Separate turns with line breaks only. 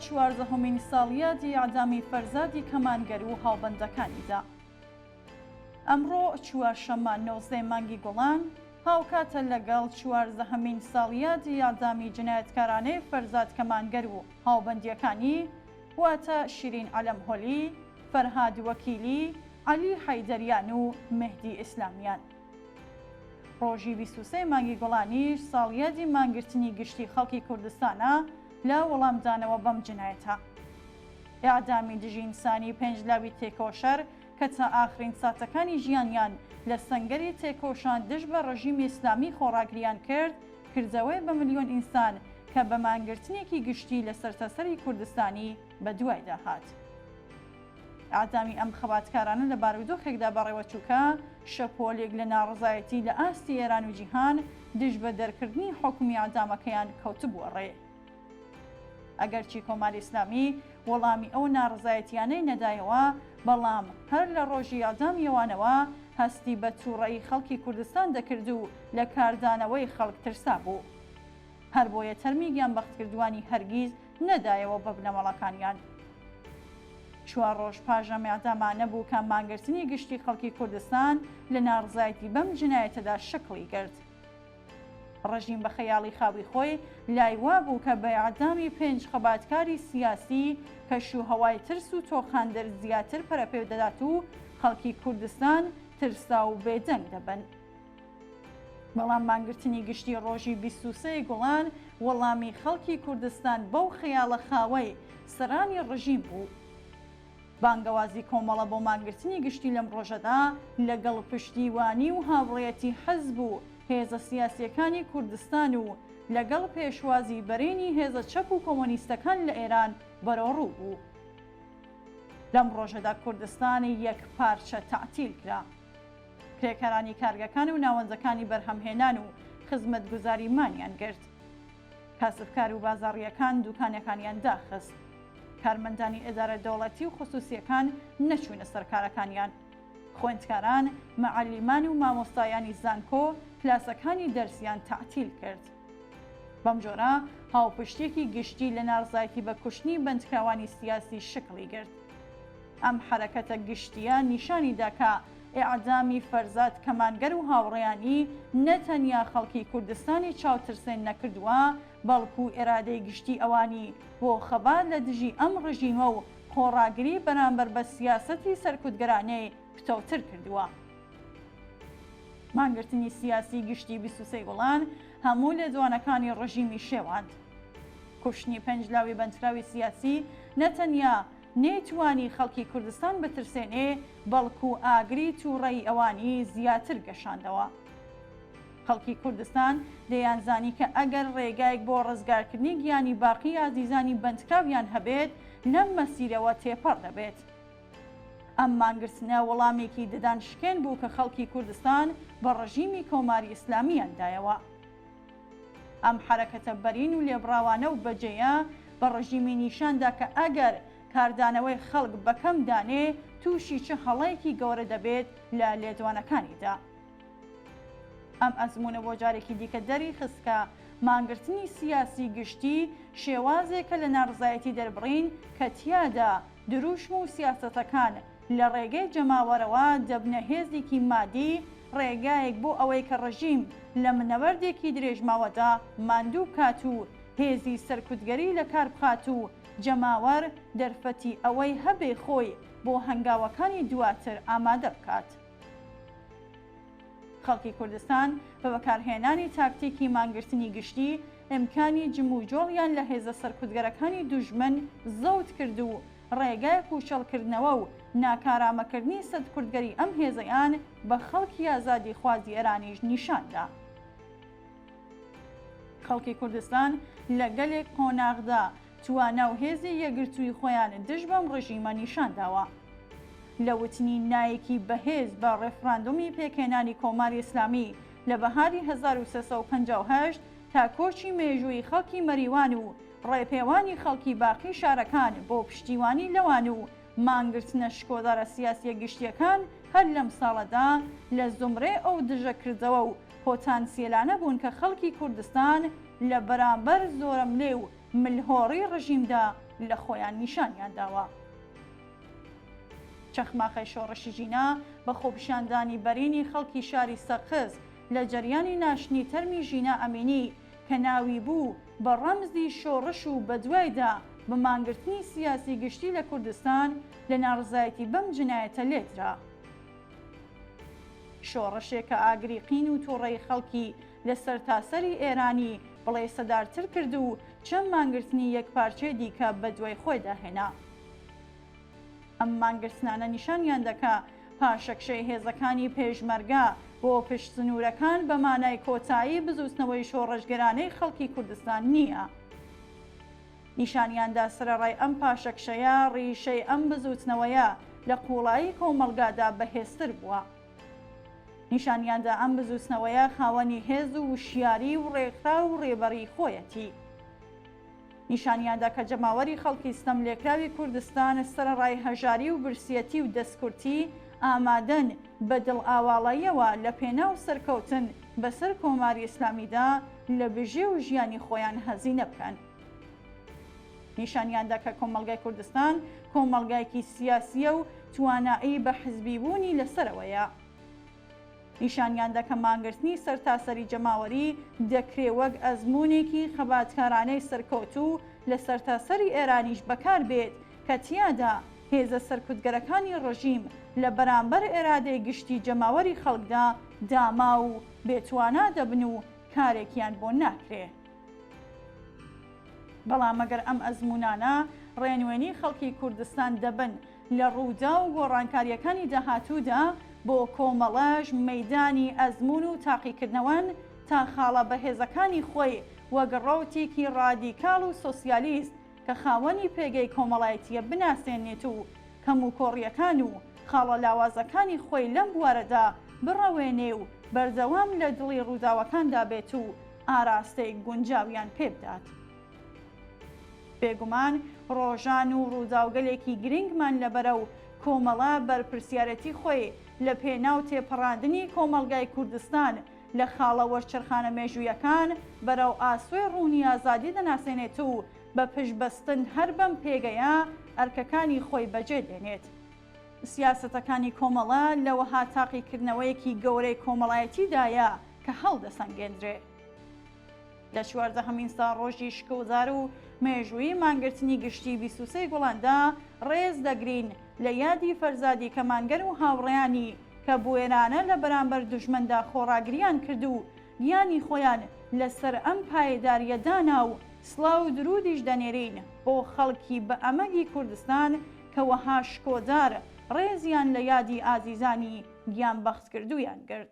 چوارزەهەمین ساڵیادی ئەعدامی فەرزادی کەمانگەر و هاوبەندەکانیدا. ئەمڕۆ چوارشەممە 19 مانگی گوڵان هاوکاتە لەگەڵ چوارزەهەمین ساڵیادی ئەعدامی جنایەتکارانەی فەرزاد کەمانگەر و هاوبەندیەکانی، واتە شیرین عەلەمهۆلی، فەرهاد وەکیلی، عەلی حەیدەریان و مەهدی ئیسلامیان. ڕۆژی 23 مانگی گوڵانیش ساڵیادی مانگرتنی گشتی خەڵکی کوردستانە لە وەڵامدانەوە بەم جنایەتە. ئیعدامی دژی ئینسانی پێنجلاوی تێکۆشەر کە تا ئاخرین ساتەکانی ژیانیان لە سەنگەری تێکۆشان دژ بە ڕەژیمی ئیسلامی خۆڕاگریان کرد، کردەوەی بە ملیۆن ئینسان کە بە مانگرتنێکی گشتی لە سەرتاسەری کوردستانی بە دوای داهات. ئیعدامی ئەم خەباتکارانە لە بارودۆخێکدا بەڕێوە چووکە شەپۆلێک لە ناڕزایەتی لە ئاستی ئێران و جیهان دژ بە دەرکردنی حکمی ئیعدامەکەیان کەوتبووە ڕێ. ئەگەرچی کۆماری ئیسلامی وەڵامی ئەو ناڕزایەتیانەی نەدایەوە، بەڵام هەر لە ڕۆژی ئیعدامیەوانەوە هەستی بە تووڕەیی خەڵکی کوردستان دەکرد و لە کاردانەوەی خەڵک ترسا بوو. هەر بۆیە تەرمی گیانبەختکردوانی هەرگیز نەدایەوە بە بنەمەڵەکانیان. 4 ڕۆژ پاش ئەم ئیعدامانە بوو کە مانگرتنی گشتی خەڵکی کوردستان لە ناڕزایەتی بەم جنایەتەدا شکڵی کرد. ڕژیم بە خەیاڵی خاوی خۆی لای وا بوو کە بە ئیعدامی 5 خەباتکاری سیاسی کەشوهەوای ترس و تۆخاندەر زیاتر پەرەپێو دەدات و خەڵکی کوردستان ترسا و بێدەنگ دەبن. بەڵام مانگرتنی گشتی ڕۆژی 23 گوڵان وەڵامی خەڵکی کوردستان بەو خەیاڵە خاوەی سەرانی ڕژیم بوو. بانگەوازی کۆمەڵە بۆ مانگرتنی گشتی لەم ڕۆژەدا لەگەڵ پشتیوانی و هاوڕێتی حەزب و هێزە سیاسیەکانی کوردستان و لەگەڵ پێشوازی بەرینی هێزە چەپ و کۆمۆنیستەکان لە ئێران بەرەوڕوو بوو. لەم ڕۆژەدا کوردستانی یەک پارچە تەعتیل کرا. کرێکەرانی کارگەکان و ناوەندەکانی بەرهەمهێنان و خزمەتگوزاریمانیان گرت. کاسبکار و بازاڕیەکان دوکانەکانیان داخست. کارمەندانی ئێدارە دەوڵەتی و خصوصیەکان نەچوونە سەرکارەکانیان. خوێندکاران، مەعەلیمان و مامۆستایانی زانکۆ کلاسەکانی دەرسیان تەعتیل کرد. بەم جۆرە هاوپشتێکی گشتی لە ناڕزایەتی بە کوشتنی بەندکراوانی سیاسی شکڵی گرت. ئەم حرەکەتە گشتیە نیشانیدا کە ئیعدامی فەرزاد کەمانگەر و هاوڕێیانی نەتەنیا خەڵکی کوردستانی چاوترسێن نەکردووە، بەڵکو ئێرادەی گشتی ئەوانی بۆ خەبات لە دژی ئەم ڕژیمە و خۆڕاگری بەرامبەر بە سیاسەتی سەرکوتگەرانەی پتۆتر کردووە. مانگرتنی سیاسی گشتی 23 گوڵان هەموو لێدوانەکانی ڕژیمی شێواند. کوشتنی پێنجلاوی بەندکراوی سیاسی نەتەنیا نەیتوانی خەڵکی کوردستان بترسێنێ، بەڵکو ئاگری تووڕەی ئەوانی زیاتر گەشاندەوە. خەڵکی کوردستان دەیانزانی کە ئەگەر ڕێگایەک بۆ ڕزگارکردنی گیانی باقی ئازیزانی بەندکراویان هەبێت، لەم مەسیرەوە تێپەڕ دەبێت. ئەم مانگرتنە وەڵامێکی ددان شکێن بوو کە خەڵکی کوردستان بە ڕژیمی کۆماری ئیسلامیاندایەوە. ئەم حرەکەتە بەرین و لێبڕاوانە و بەجێیە بە ڕژیمی نیشاندا کە ئەگەر کاردانەوەی خەڵک بەکەم دانێ، تووشی چه هەڵەیەکی گەورە دەبێت لە لێدوانەکانیدا. ئەم ئەزمونە بۆ جارێکی دیکە دەری خستکە مانگرتنی سیاسی گشتی شێوازێکە لە ناڕزایەتی دەربڕین کە تیادا دروشم و سیاسەتەکان لە ڕێگەی جەماوەرەوە دەبنە هێزێکی مادی، ڕێگایەک بۆ ئەوەی کە ڕژیم لە منەوەردێکی درێژماوەدا ماندوو بکات و هێزی سەرکوتگەری لە کار بخات و جەماوەر دەرفەتی ئەوەی هەبێ خۆی بۆ هەنگاوەکانی دواتر ئامادە بکات. خەڵکی کوردستان بە بەکارهێنانی تاکتیکی مانگرتنی گشتی ئیمکانی جموجۆڵیان لە هێزە سەرکوتگەرەکانی دوژمن زەوت کرد و ڕێگای پوچەڵکردنەوە و ناکارامەکردنی سەرکوتگەری ئەم هێزەیان بە خەڵکی ئازادی خوازی ئێرانیش نیشاندا. خەڵکی کوردستان لە گەلێک قۆناغدا توانە و هێزی یەکگرتووی خۆیان دژ بەم ڕژیمە نیشانداوە. لە وتنی نایەکی بەهێز بە ڕێفراندۆمی پێکهێنانی کۆماری ئیسلامی لە بەهاری 1358 تا کۆچی مێژووی خەڵکی مەریوان و ڕێپێوانی خەڵکی باقی شارەکان بۆ پشتیوانی لەوان و مانگرتنە شکۆدارە سیاسیە گشتیەکان هەر لەم ساڵەدا لە زمرێ ئەو دژەکردەوە و پۆتانسیێلانە بوون کە خەڵکی کوردستان لە بەرامبەر زۆرەملێ و ملهۆڕی ڕژیمدا لە خۆیان نیشانیان داوە. چەخماخەی شۆڕشی ژینە بە خۆپیشاندانی بەرینی خەڵکی شاری سەرخز لە جەریانی ناشنی تەرمی ژینە ئەمینی کە ناوی بوو بە ڕەمزی شۆڕش و بە دوایدا بە مانگرتنی سیاسی گشتی لە کوردستان لە ناڕزایەتی بەم جنایەتە لێدرا. شۆڕشێک کە ئاگری قین و تووڕەی خەڵکی لە سەرتاسەری ئێرانی بڵێ سەدارتر کرد و چەند مانگرتنی یەکپارچەی دیکە بە دوای خۆی داهێنا. ئەم مانگرتنانە نیشانیان دەکا پاشەکشەی هێزەکانی پێشمەرگە بۆ پشت سنوورەکان بە مانای کۆتایی بزوستنەوەی شۆڕشگەرانەی خەڵکی کوردستان نییە. نیشانیاندا سرەڕای ئەم پاشەکشەیە ڕیشەی ئەم بزوتنەوەیە لە قوڵایی کۆمەڵگادا بەهێزتر بووە. نیشانیاندا ئەم بزوستنەوەیە خاوەنی هێز و وشیاری و ڕێکخرا و ڕێبەری خۆیەتی. نیشانیاندا کە جەماوەری خەڵکی ستەملێکراوی کوردستان سرەڕای هەژاری و برسیەتی و دەستکورتی ئامادەن بە دڵ ئاواڵەیەوە لە پێناو سەرکەوتن بەسەر کۆماری ئیسلامیدا لە بژێ و ژیانی خۆیان هەزینە بکەن. نیشانیاندا کە کۆمەڵگای کوردستان کۆمەڵگایەکی سیاسیە و توانایی بە حزبیبوونی لەسەرەوەیە. نیشانیاندا کە مانگرتنی سەرتاسەری جەماوەری دەکرێ وەک ئەزمونێکی خەباتکارانەی سەرکەوتوو لە سەرتاسەری ئێرانیش بەکار بێت کە تیادا هێزە سەرکوتگەرەکانی ڕژیم لە بەرامبەر ئێرادەی گشتی جەماوەری خەڵکدا داما و بێتوانە دەبن و کارێکیان بۆ ناکرێ. بەڵام ئەگەر ئەم ئەزمونانە ڕێنوێنی خەڵکی کوردستان دەبن لە ڕوودا و گۆڕانکاریەکانی داهاتوودا بۆ کۆمەڵەش مەیدانی ئەزمون و تاقیکردنەوەن تا خاڵە بەهێزەکانی خۆی وەک ڕەوتێکی ڕادیکاڵ و سۆسیالیست کە خاوەنی پێگەی کۆمەڵایەتیە بناسێنێت و کەم و کۆڕیەکان و خاڵە لاوازەکانی خۆی لەم بوارەدا بڕەوێنێ و بەردەوام لە دڵی ڕووداوەکاندا بێت و ئاراستەی گونجاویان پێ بدات. بێگومان ڕۆژان و ڕووداوگەلێکی گرنگمان لەبەرە و کۆمەڵە بەرپرسیارەتی خۆی لە پێناو تێپەڕاندنی کۆمەڵگای کوردستان لە خاڵە وەرچرخانە مێژوویەکان بەرەو ئاسوێ ڕوونی ئازادی دەناسێنێت و بە پشتبەستن هەر بەم پێگەیە ئەرکەکانی خۆی بەجێ دێنێت. سیاسەتەکانی کۆمەڵە لەوەها تاقیکردنەوەیەکی گەورەی کۆمەڵایەتیدایە کە هەڵدەسەنگێنرێ. لە 14 سا ڕۆژی شکەوزار و مێژووی مانگرتنی گشتی 23 گوڵاندا ڕێز دەگرین لە یادی فەرزادی کەمانگەر و هاوڕێیانی کە بوێرانە لە بەرامبەر دوژمندا خۆڕاگریان کرد و گیانی خۆیان لەسەر ئەم پایداریەدانا و سڵاو و درودیش دەنێرین بۆ خەڵکی بە ئەمەگی کوردستان کە وەها شکۆدار ڕێزیان لە یادی ئازیزانی گیان بەخت کردویان گرت.